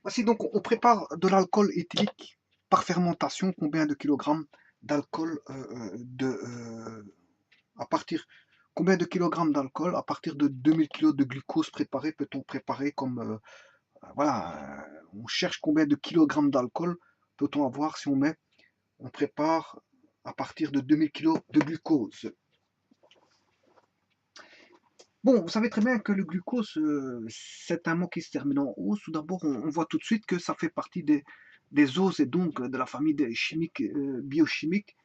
Voici donc, on prépare de l'alcool éthylique par fermentation. Combien de kilogrammes d'alcool à partir combien de kilogrammes d'alcool à partir de 2000 kg de glucose préparé peut-on préparer comme voilà, on cherche combien de kilogrammes d'alcool peut-on avoir si on prépare à partir de 2000 kg de glucose. Bon, vous savez très bien que le glucose, c'est un mot qui se termine en ose. Tout d'abord, on voit tout de suite que ça fait partie des oses et donc de la famille des chimiques, biochimiques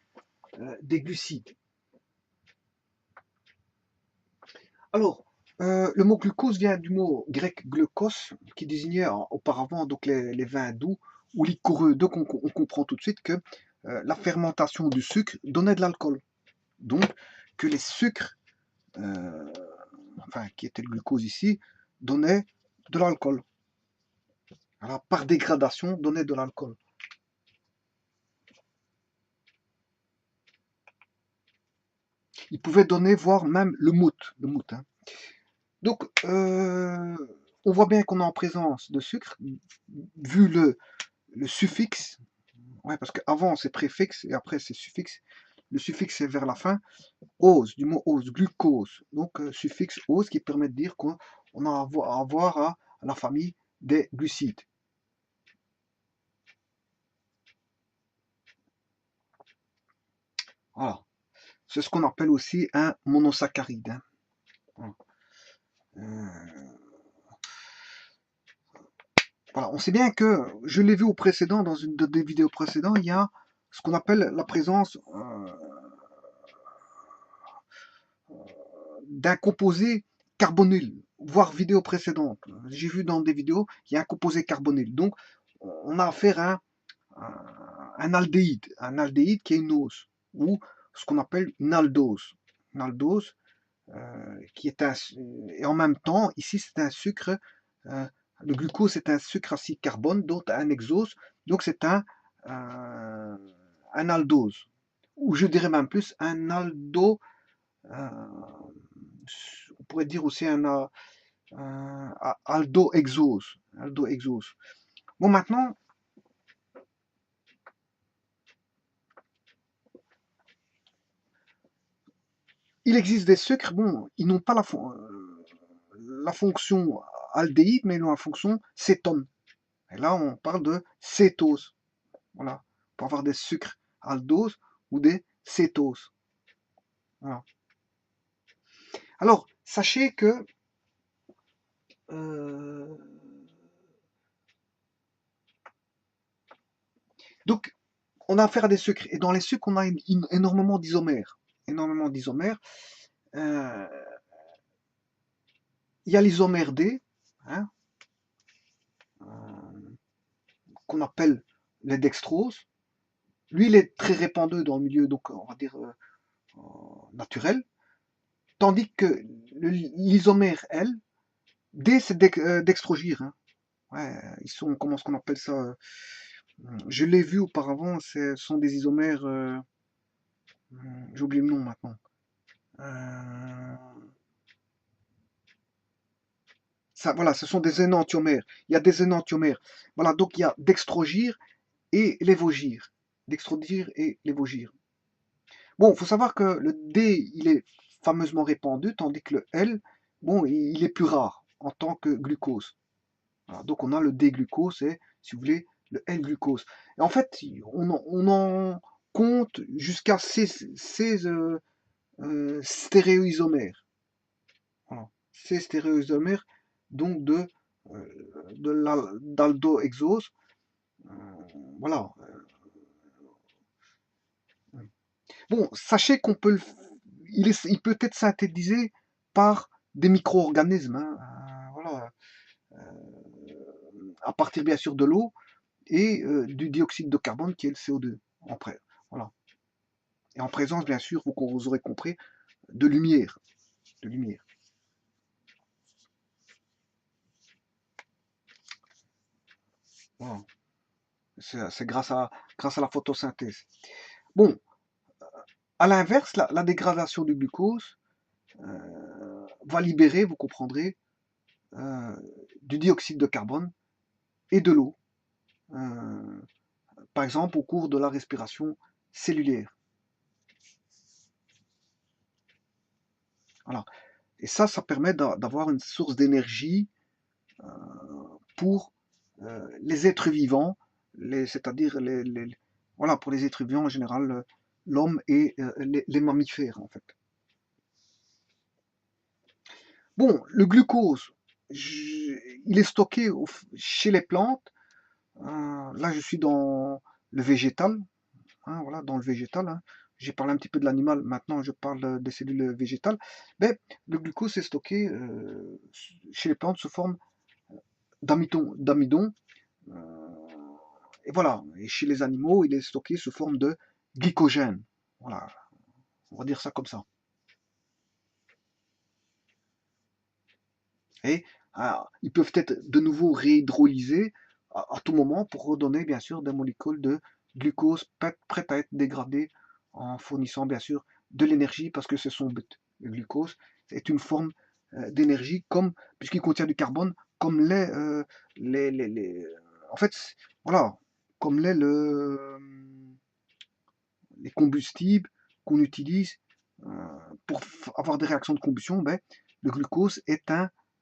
des glucides. Alors, le mot glucose vient du mot grec glucos, qui désignait auparavant donc les vins doux ou liquoreux. Donc, on comprend tout de suite que la fermentation du sucre donnait de l'alcool. Donc, que les sucres, enfin, qui était le glucose ici, donnaient de l'alcool. Alors, par dégradation, donnait de l'alcool. Il pouvait donner, voire même le mout. Hein. Donc, on voit bien qu'on est en présence de sucre, vu le suffixe. Ouais, parce qu'avant c'est préfixe et après c'est suffixe. Le suffixe c'est vers la fin. Ose, du mot ose, glucose. Donc, suffixe ose qui permet de dire qu'on a à avoir à la famille des glucides. Voilà. C'est ce qu'on appelle aussi un monosaccharide. Hein. Voilà. On sait bien que, je l'ai vu au précédent, dans une des vidéos précédentes, il y a ce qu'on appelle la présence d'un composé carbonyle, voire vidéo précédente. J'ai vu dans des vidéos, il y a un composé carbonyle. Donc, on a affaire à un aldéhyde qui est une ose, ou ce qu'on appelle une aldose. Une aldose qui est un, et en même temps, ici c'est un sucre, le glucose c'est un sucre acide carbone, donc un exose, donc c'est un aldose, ou je dirais même plus un aldo, on pourrait dire aussi un aldo exose, aldo exose. Bon maintenant, il existe des sucres, bon, ils n'ont pas la fonction aldéhyde, mais ils ont la fonction cétone. Et là, on parle de cétose. Voilà. On peut avoir des sucres aldoses ou des cétoses. Voilà. Alors, sachez que donc, on a affaire à des sucres. Et dans les sucres, on a énormément d'isomères. Énormément d'isomères. Il y a l'isomère D, hein, qu'on appelle les dextroses. Lui, il est très répandu dans le milieu, donc on va dire naturel. Tandis que l'isomère L, D, c'est dextrogir. Hein. Ouais, ils sont, comment est-ce qu'on appelle ça? Je l'ai vu auparavant, ce sont des isomères, j'ai oublié le nom maintenant. Ça, voilà, ce sont des énantiomères. Il y a des énantiomères. Voilà, donc il y a dextrogir et lévogir. Dextrogir et lévogir. Bon, il faut savoir que le D, il est fameusement répandu, tandis que le L, bon, il est plus rare en tant que glucose. Voilà, donc on a le D-glucose et, si vous voulez, le L-glucose. Et en fait, on en compte jusqu'à 16 stéréoisomères. Voilà. 16 stéréoisomères, donc d'aldo-exose. Voilà. Bon, sachez qu'on peut il peut être synthétisé par des micro-organismes. Hein, voilà. À partir bien sûr de l'eau et du dioxyde de carbone qui est le CO2. Voilà. Et en présence, bien sûr, vous aurez compris, de lumière. De lumière. Voilà. C'est grâce à la photosynthèse. Bon, à l'inverse, la dégradation du glucose va libérer, vous comprendrez, du dioxyde de carbone et de l'eau, par exemple au cours de la respiration cellulaire. Voilà. Et ça permet d'avoir une source d'énergie pour les êtres vivants, c'est-à-dire voilà, pour les êtres vivants en général, l'homme et les mammifères en fait. Bon, le glucose, il est stocké chez les plantes. Là, je suis dans le végétal, hein, voilà, dans le végétal. Hein. J'ai parlé un petit peu de l'animal, maintenant je parle des cellules végétales. Mais le glucose est stocké chez les plantes sous forme d'amidon. Et voilà, et chez les animaux, il est stocké sous forme de glycogène. Voilà, on va dire ça comme ça. Et ils peuvent être de nouveau réhydrolysés à tout moment pour redonner bien sûr des molécules de glucose prêtes à être dégradées en fournissant bien sûr de l'énergie parce que c'est son but. Le glucose est une forme d'énergie comme puisqu'il contient du carbone comme en fait voilà comme les combustibles qu'on utilise pour avoir des réactions de combustion. Ben, le glucose est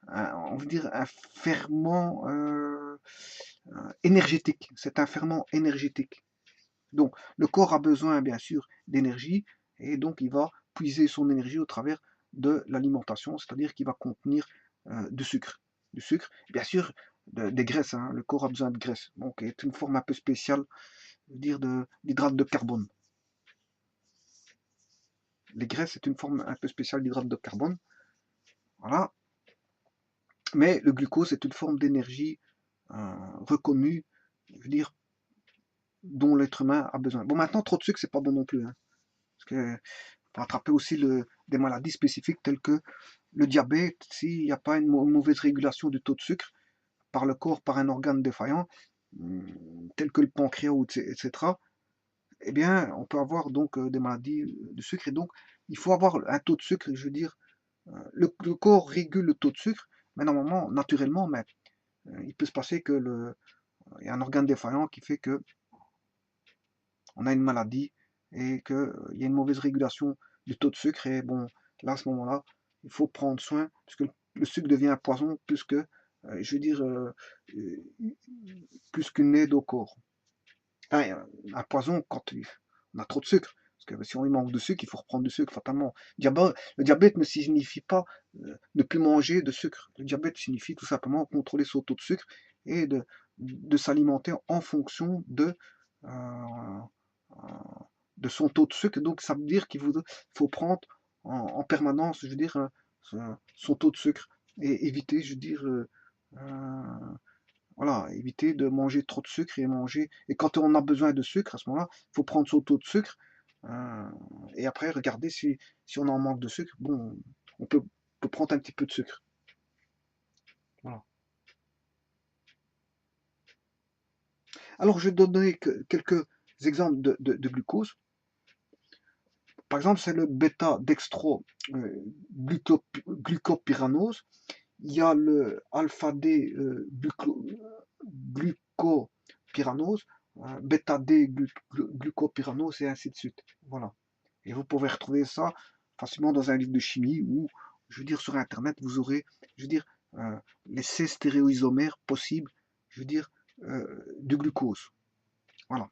on veut dire un ferment énergétique. C'est un ferment énergétique. Donc, le corps a besoin, bien sûr, d'énergie et donc il va puiser son énergie au travers de l'alimentation, c'est-à-dire qu'il va contenir du sucre. Du sucre, bien sûr, des graisses. Hein. Le corps a besoin de graisse. Donc, c'est une forme un peu spéciale, je veux dire, d'hydrate de carbone. Les graisses, c'est une forme un peu spéciale d'hydrate de carbone. Voilà. Mais le glucose est une forme d'énergie reconnue, je veux dire, dont l'être humain a besoin. Bon, maintenant, trop de sucre, c'est pas bon non plus. Hein, parce que faut attraper aussi des maladies spécifiques telles que le diabète, s'il n'y a pas une mauvaise régulation du taux de sucre par le corps, par un organe défaillant, tel que le pancréas, etc., eh bien, on peut avoir donc des maladies de sucre. Et donc, il faut avoir un taux de sucre, je veux dire, le corps régule le taux de sucre, mais normalement, naturellement, mais il peut se passer que il y a un organe défaillant qui fait que on a une maladie et qu'il y a une mauvaise régulation du taux de sucre. Et bon, là, à ce moment-là, il faut prendre soin, puisque le sucre devient un poison plus que, je veux dire, plus qu'une aide au corps. Enfin, un poison quand on a trop de sucre. Parce que si on manque de sucre, il faut reprendre du sucre fatalement. Le diabète ne signifie pas ne plus manger de sucre. Le diabète signifie tout simplement contrôler son taux de sucre et de s'alimenter en fonction euh, de son taux de sucre. Donc ça veut dire qu'il faut prendre en permanence, je veux dire, son taux de sucre et éviter, je veux dire, voilà, éviter de manger trop de sucre et manger. Et quand on a besoin de sucre, à ce moment-là, il faut prendre son taux de sucre euh, et après regarder si on en manque de sucre. Bon, on peut prendre un petit peu de sucre. Voilà. Alors, je vais donner quelques exemples de glucose. Par exemple, c'est le bêta-dextro-glucopyranose. Il y a le alpha-D glucopyranose, bêta-D glucopyranose et ainsi de suite. Voilà. Et vous pouvez retrouver ça facilement dans un livre de chimie ou, je veux dire, sur Internet, vous aurez, je veux dire, les 16 stéréoisomères possibles, je veux dire, du glucose. Voilà.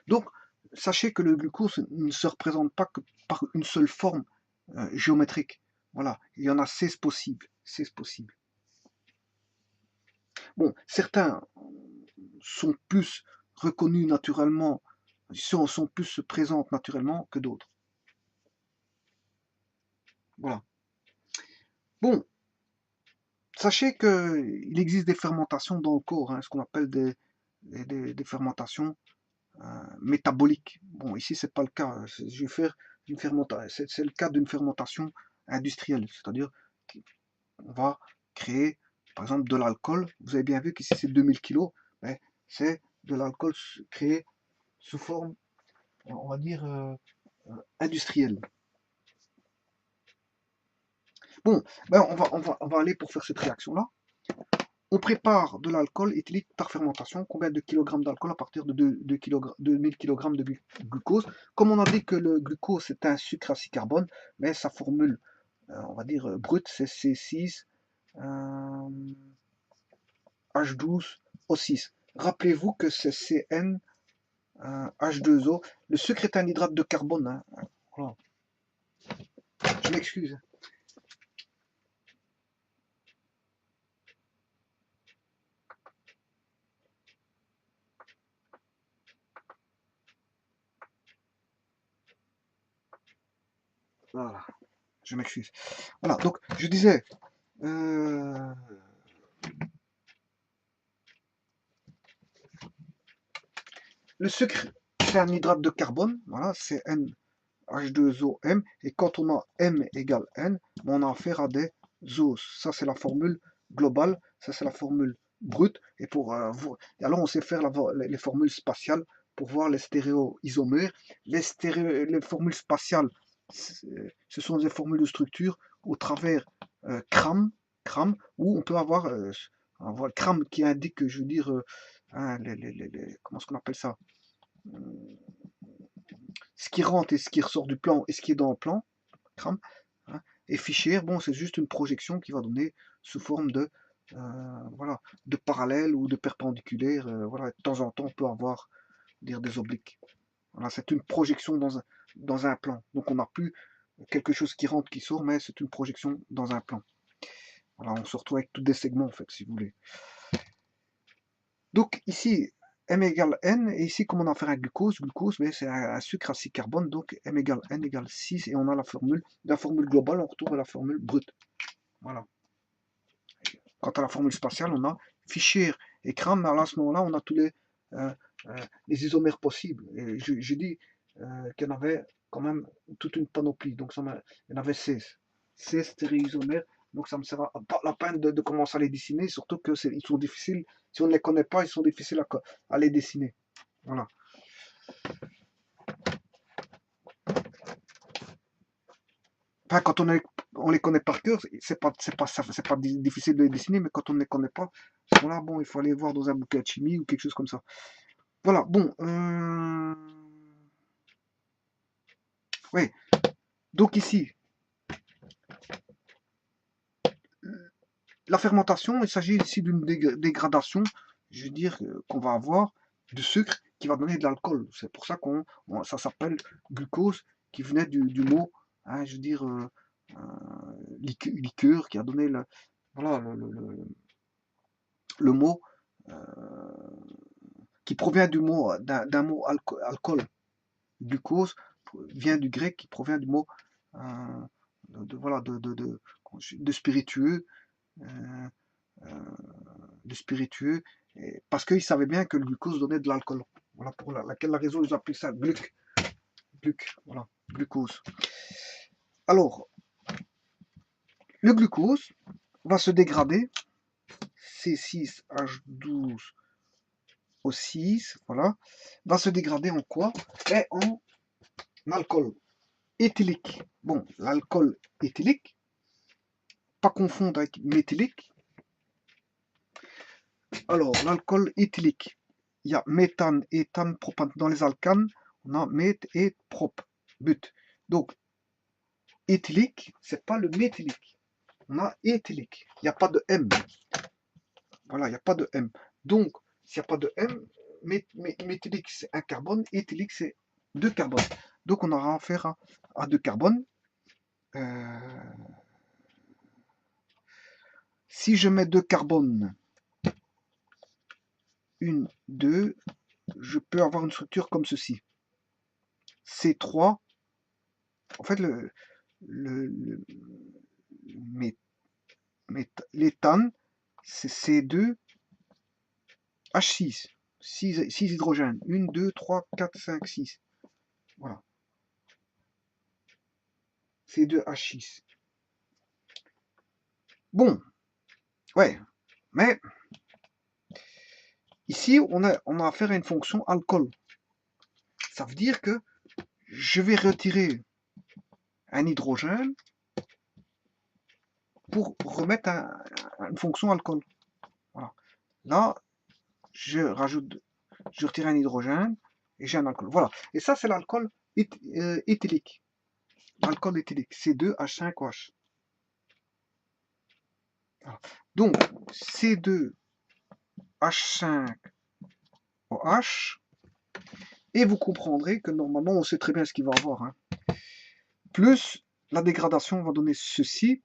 Donc, sachez que le glucose ne se représente pas que par une seule forme géométrique. Voilà, il y en a 16 possibles. 16 possibles. Bon, certains sont plus reconnus naturellement, sont plus présentes naturellement que d'autres. Voilà. Bon, sachez qu'il existe des fermentations dans le corps, hein, ce qu'on appelle des fermentations métaboliques. Bon, ici, c'est pas le cas. Je vais faire une fermentation. C'est le cas d'une fermentation industrielle, c'est-à-dire qu'on va créer, par exemple, de l'alcool. Vous avez bien vu qu'ici, c'est 2000 kg. C'est de l'alcool créé sous forme, on va dire, industrielle. Bon, on va aller pour faire cette réaction-là. On prépare de l'alcool éthylique par fermentation. Combien de kilogrammes d'alcool à partir de 1000 kg de glucose? Comme on a dit que le glucose c'est un sucre à 6 carbone, mais sa formule, on va dire brute, c'est C6 H12O6. Rappelez-vous que c'est CN H2O. Le sucre est un hydrate de carbone. Hein. Voilà. Je m'excuse. Voilà. Je m'excuse. Voilà, donc je disais, le sucre, c'est un hydrate de carbone, voilà, c'est NH2OM, et quand on a M égale N, on a affaire à des os. Ça, c'est la formule globale, ça, c'est la formule brute, et alors on sait faire les formules spatiales pour voir les stéréoisomères. Les formules spatiales, ce sont des formules de structure au travers CRAM, où on peut avoir, CRAM qui indique, je veux dire, hein, comment est-ce qu'on appelle ça, ce qui rentre et ce qui ressort du plan et ce qui est dans le plan, CRAM, hein, et fichier, bon, c'est juste une projection qui va donner sous forme de, voilà, de parallèle ou de perpendiculaire, voilà, de temps en temps on peut avoir des obliques. Voilà, c'est une projection dans un plan. Donc on n'a plus quelque chose qui rentre, qui sort, mais c'est une projection dans un plan. Voilà, on se retrouve avec tous des segments, en fait, si vous voulez. Donc ici, M égale N, et ici, comment on en fait un glucose? Glucose, mais c'est un sucre à 6 carbone, donc M égale N égale 6, et on a la formule globale, on retrouve la formule brute. Voilà. Quant à la formule spatiale, on a Fischer et Cram, mais à ce moment-là, on a tous les isomères possibles. Et je dis qu'il y en avait quand même toute une panoplie, donc il y en avait 16. 16 stéréoisomères, donc ça me sert pas la peine de commencer à les dessiner, surtout que ils sont difficiles, si on ne les connaît pas, ils sont difficiles à les dessiner. Voilà. Enfin, quand on les connaît par cœur, c'est pas difficile de les dessiner, mais quand on ne les connaît pas, voilà, bon, il faut aller voir dans un bouquin de chimie ou quelque chose comme ça. Voilà, bon. Oui. Donc ici, la fermentation, il s'agit ici d'une dégradation, je veux dire, qu'on va avoir du sucre qui va donner de l'alcool. C'est pour ça ça s'appelle glucose, qui venait du mot, hein, je veux dire, liqueur, qui a donné voilà, le mot qui provient d'un mot alcool. Glucose vient du grec qui provient du mot voilà, de spiritueux, parce qu'ils savaient bien que le glucose donnait de l'alcool. Voilà pour laquelle la raison ils appellent ça voilà, glucose. Alors, le glucose va se dégrader, C6H12O6, voilà, va se dégrader en quoi? Et en alcool éthylique. Bon, l'alcool éthylique, pas confondre avec méthylique. Alors, l'alcool éthylique, il y a méthane, éthane, propane. Dans les alcanes, on a mét et prop, but. Donc, éthylique, c'est pas le méthylique. On a éthylique. Il n'y a pas de M. Voilà, il n'y a pas de M. Donc, s'il n'y a pas de M, méthylique, c'est un carbone, éthylique, c'est 2 carbones. Donc, on aura affaire à 2 carbones. Si je mets 2 carbones, 1, 2, je peux avoir une structure comme ceci. C3, en fait, l'éthane, c'est C2H6, 6 hydrogènes. 1, 2, 3, 4, 5, 6. Voilà. C2H6. Bon, ouais, mais ici, on a affaire à une fonction alcool. Ça veut dire que je vais retirer un hydrogène pour remettre une fonction alcool. Voilà. Là, je retire un hydrogène et j'ai un alcool. Voilà. Et ça, c'est l'alcool éthylique. L'alcool éthylique, C2H5OH. Voilà. Donc, C2H5OH, et vous comprendrez que normalement, on sait très bien ce qu'il va avoir. Hein. Plus la dégradation va donner ceci.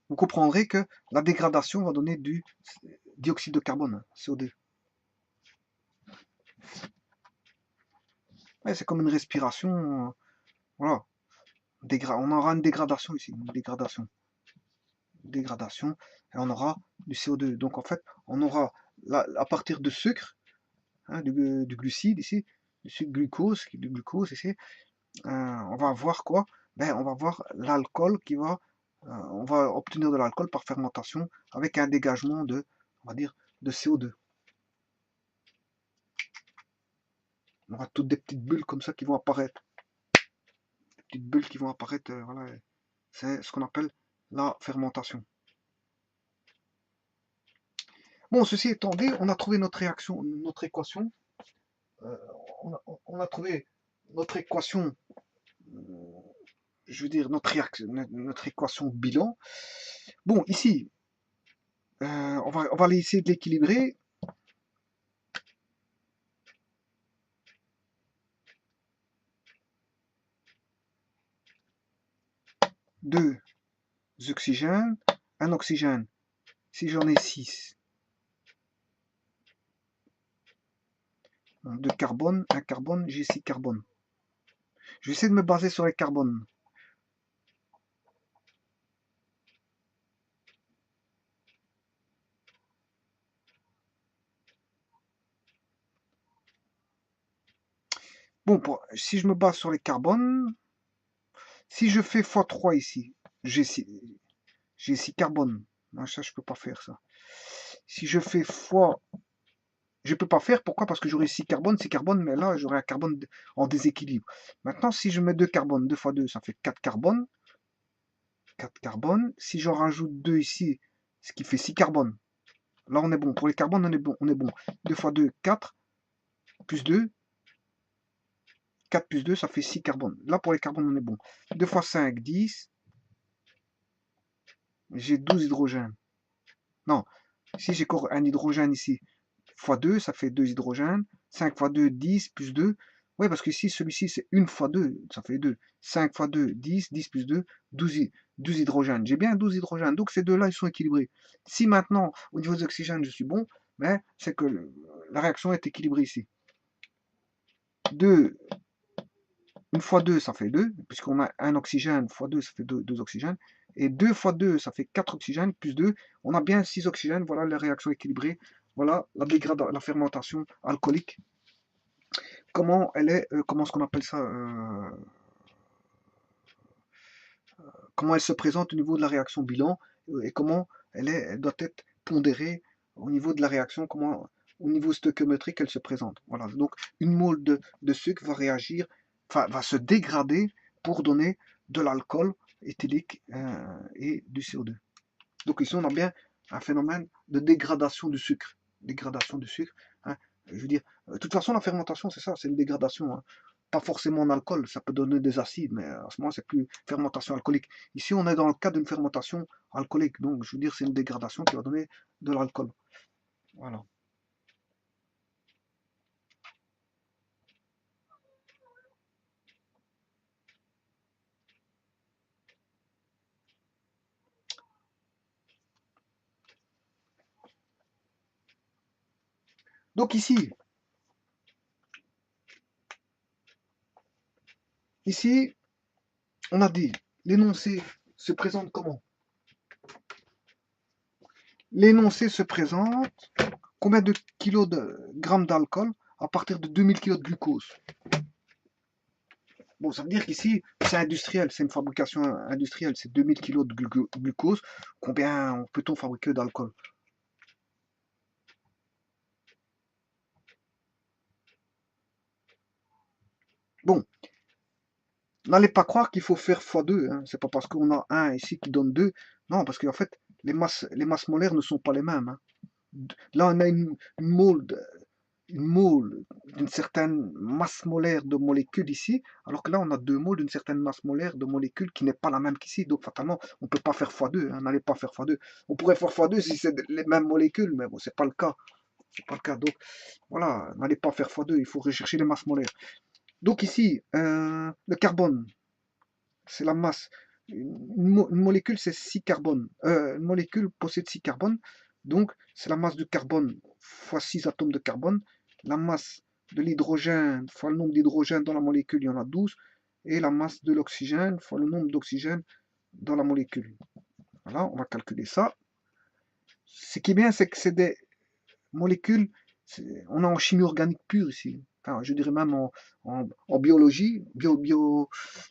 Vous comprendrez que la dégradation va donner du dioxyde de carbone, CO2. Ouais, c'est comme une respiration. Voilà. On aura une dégradation ici, une dégradation, et on aura du CO2. Donc en fait, on aura à partir de sucre, hein, du glucide ici, du sucre glucose ici, on va avoir quoi? Ben, on va avoir l'alcool on va obtenir de l'alcool par fermentation avec un dégagement de, on va dire, de CO2. On aura toutes des petites bulles comme ça qui vont apparaître. Des petites bulles qui vont apparaître, voilà. C'est ce qu'on appelle la fermentation. Bon, ceci étant dit, on a trouvé notre réaction, notre équation. Euh, on a trouvé notre équation, je veux dire notre équation bilan. Bon, ici, on va aller essayer de l'équilibrer. Deux oxygènes, un oxygène. Si j'en ai 6, de carbone, un carbone, j'ai 6 carbones. Je vais essayer de me baser sur les carbones. Bon, si je me base sur les carbones, si je fais x3 ici, j'ai 6 carbones. Non, ça, je peux pas faire ça. Si je fais fois, je peux pas faire. Pourquoi? Parce que j'aurai 6 carbones, mais là, j'aurai un carbone en déséquilibre. Maintenant, si je mets 2 carbones, 2 fois 2, ça fait 4 carbones. 4 carbones. Si j'en rajoute 2 ici, ce qui fait 6 carbones. Là, on est bon. Pour les carbones, on est bon. 2 fois 2, 4. Plus 2. 4 plus 2, ça fait 6 carbones. Là, pour les carbones, on est bon. 2 fois 5, 10. J'ai 12 hydrogènes. Non, si j'ai encore un hydrogène ici, fois 2, ça fait 2 hydrogènes. 5 fois 2, 10, plus 2. Oui, parce que ici, celui-ci, c'est 1 fois 2, ça fait 2. 5 fois 2, 10, 10 plus 2, 12 hydrogènes. J'ai bien 12 hydrogènes, donc ces deux-là, ils sont équilibrés. Si maintenant, au niveau des oxygènes, je suis bon, ben, c'est que la réaction est équilibrée ici. 2, 1 fois 2, ça fait 2, puisqu'on a un oxygène, fois 2, ça fait 2 oxygènes. Et 2 fois 2, ça fait 4 oxygènes, plus 2, on a bien 6 oxygènes. Voilà la réaction équilibrée. Voilà la fermentation alcoolique. Comment elle est, comment est-ce qu'on appelle ça, comment elle se présente au niveau de la réaction bilan, et comment elle doit être pondérée au niveau de la réaction, comment au niveau stoichiométrique elle se présente. Voilà, donc une mole de sucre va réagir, enfin va se dégrader pour donner de l'alcool éthylique et du CO2. Donc ici on a bien un phénomène de dégradation du sucre. Dégradation du sucre. Hein. Je veux dire, de toute façon la fermentation c'est ça, c'est une dégradation. Hein. Pas forcément en alcool, ça peut donner des acides, mais à ce moment c'est plus fermentation alcoolique. Ici on est dans le cas d'une fermentation alcoolique, donc je veux dire c'est une dégradation qui va donner de l'alcool. Voilà. Donc ici, on a dit, l'énoncé se présente comment? L'énoncé se présente combien de kilogrammes d'alcool à partir de 2000 kg de glucose. Bon, ça veut dire qu'ici, c'est industriel, c'est une fabrication industrielle, c'est 2000 kg de glucose. Combien peut-on fabriquer d'alcool? Bon, N'allez pas croire qu'il faut faire x2, hein. C'est pas parce qu'on a 1 ici qui donne 2. Non, parce qu'en fait, les masses molaires ne sont pas les mêmes, hein. Là, on a une mole d'une certaine masse molaire de molécules ici, alors que là, on a 2 moles d'une certaine masse molaire de molécules qui n'est pas la même qu'ici. Donc, fatalement, on ne peut pas faire x2, hein. N'allez pas faire x2. On pourrait faire x2 si c'est les mêmes molécules, mais bon, c'est pas le cas. C'est pas le cas. Donc, voilà, n'allez pas faire x2, il faut rechercher les masses molaires. Donc ici, le carbone, c'est la masse. Une molécule, c'est 6 carbones. Une molécule possède 6 carbones. Donc, c'est la masse du carbone fois 6 atomes de carbone. La masse de l'hydrogène fois le nombre d'hydrogène dans la molécule, il y en a 12. Et la masse de l'oxygène fois le nombre d'oxygène dans la molécule. Voilà, on va calculer ça. Ce qui est bien, c'est que c'est des molécules, on est en chimie organique pure ici. Enfin, je dirais même en biologie,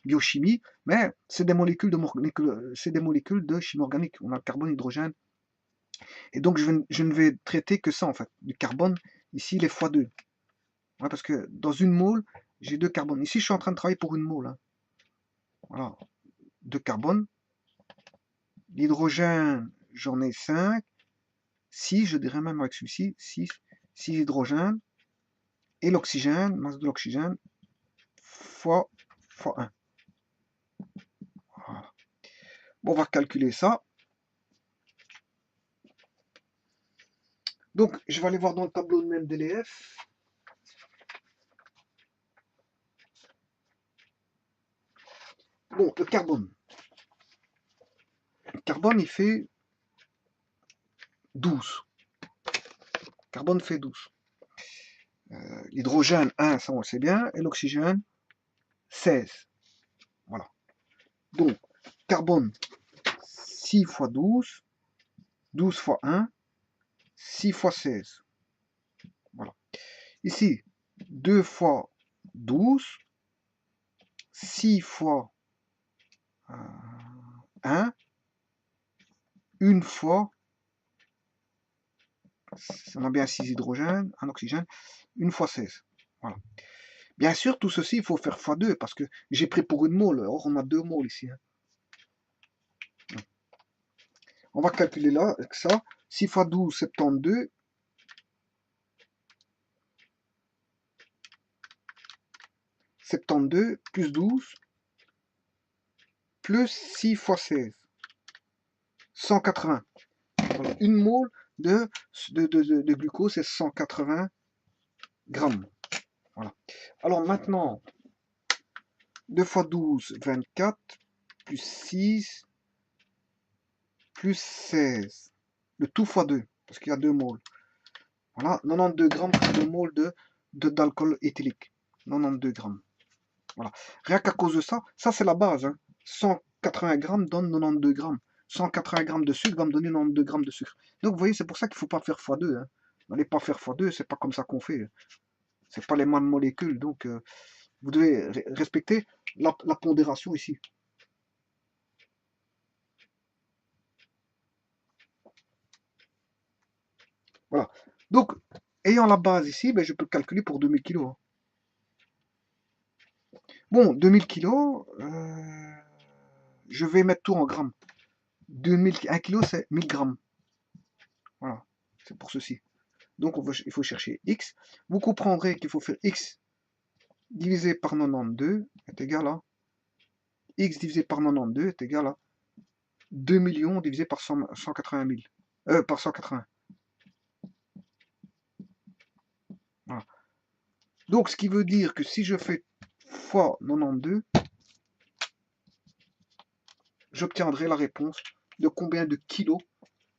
biochimie, mais c'est des molécules de chimie organique. On a le carbone, l'hydrogène. Et donc, je ne vais traiter que ça, en fait. Du carbone, ici, les fois 2. Ouais, parce que dans une mole, j'ai 2 carbones. Ici, je suis en train de travailler pour une mole. Hein. Voilà. 2 carbones. L'hydrogène, j'en ai 5. 6, je dirais même avec celui-ci. 6 hydrogènes. Et l'oxygène, masse de l'oxygène, fois 1. Voilà. Bon, on va calculer ça. Donc, je vais aller voir dans le tableau de Mendeleev. Bon, le carbone. Le carbone, il fait 12. Le carbone fait 12. L'hydrogène, 1, ça on le sait bien. Et l'oxygène, 16. Voilà. Donc, carbone, 6 fois 12. 12 fois 1. 6 fois 16. Voilà. Ici, 2 fois 12. 6 fois 1. Une fois, on a bien 6 hydrogènes, un oxygène, une fois 16. Voilà. Bien sûr, tout ceci, il faut faire x2 parce que j'ai pris pour une mole. Or, on a 2 moles ici. Hein. On va calculer là, avec ça. 6 fois 12, 72. 72 plus 12 plus 6 fois 16. 180. Voilà. Une mole de glucose, c'est 180 grammes. Voilà. Alors maintenant, 2 fois 12, 24, plus 6, plus 16. Le tout fois 2, parce qu'il y a 2 moles. Voilà, 92 grammes pour 2 moles d'alcool éthylique. 92 grammes. Voilà. Rien qu'à cause de ça, ça c'est la base. Hein. 180 grammes donne 92 grammes. 180 grammes de sucre va me donner 92 grammes de sucre. Donc vous voyez, c'est pour ça qu'il ne faut pas faire x2. Hein. N'allez pas faire x2, c'est pas comme ça qu'on fait. C'est pas les mêmes molécules. Donc vous devez respecter la pondération ici. Voilà. Donc, ayant la base ici, ben, je peux calculer pour 2000 kg. Hein. Bon, 2000 kg, je vais mettre tout en grammes. 1 kg, c'est 1000 grammes. Voilà, c'est pour ceci. Donc, il faut chercher x. Vous comprendrez qu'il faut faire x divisé par 92 est égal à x divisé par 92 est égal à 2 millions divisé par 180 000. Par 180. Voilà. Donc, ce qui veut dire que si je fais fois 92, j'obtiendrai la réponse de combien de kilos,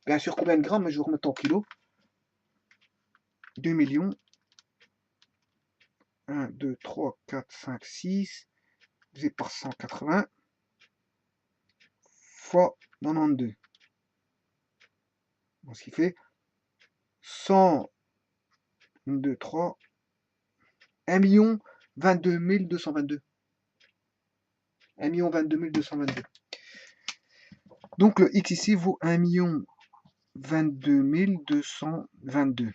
bien sûr combien de grammes, mais je vais remettre en kilos. 2 millions. 1, 2, 3, 4, 5, 6, divisé par 180, fois 92. Donc, ce qui fait 100, 2, 3, 1 million 22 222. 1 million 22 222. Donc le X ici vaut 1 million 22 222.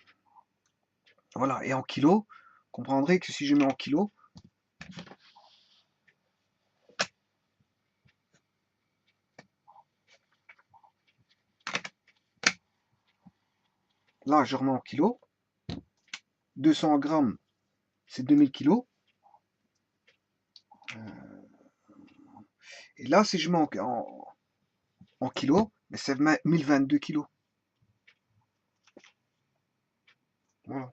Voilà, et en kilos, vous comprendrez que si je mets en kilos, là, je remets en kilos. 200 grammes, c'est 2000 kilos. Et là, si je mets en kilos, mais c'est 1022 kilos. Voilà.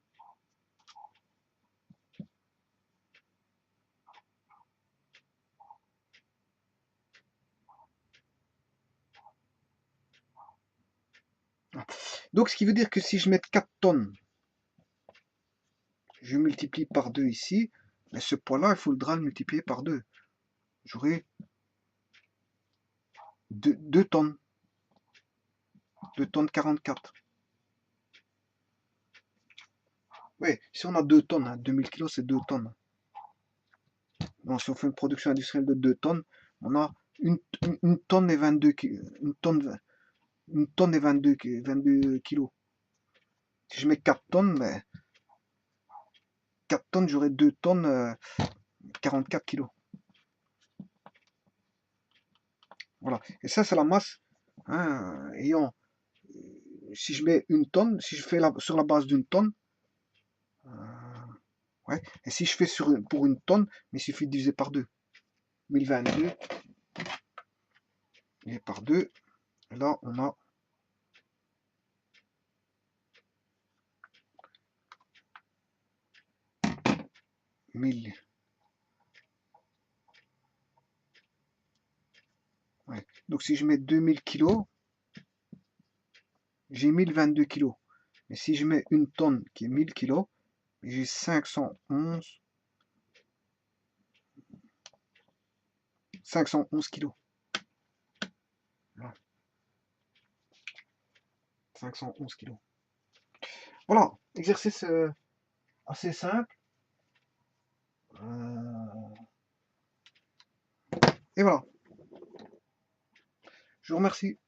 Donc, ce qui veut dire que si je mets 4 tonnes, je multiplie par 2 ici, mais ce poids-là, il faudra le multiplier par 2. J'aurai 2 tonnes. 2 tonnes 44. Oui, si on a 2 tonnes, hein, 2000 kilos, c'est 2 tonnes. Donc, si on fait une production industrielle de 2 tonnes, on a une tonne et 22 une tonne et 22 kilos. Si je mets 4 tonnes, mais 4 tonnes, j'aurai 2 tonnes 44 kilos. Voilà. Et ça, c'est la masse. Hein, si je mets une tonne, si je fais sur la base d'une tonne, ouais. Et si je fais pour une tonne, il suffit de diviser par 2. 1022 et par 2. Et là, on a 1000. Ouais. Donc si je mets 2000 kilos, j'ai 1022 kilos. Mais si je mets une tonne qui est 1000 kilos, j'ai 511 kilos. Voilà. 511 kilos. Voilà, exercice assez simple. Et voilà. Je vous remercie.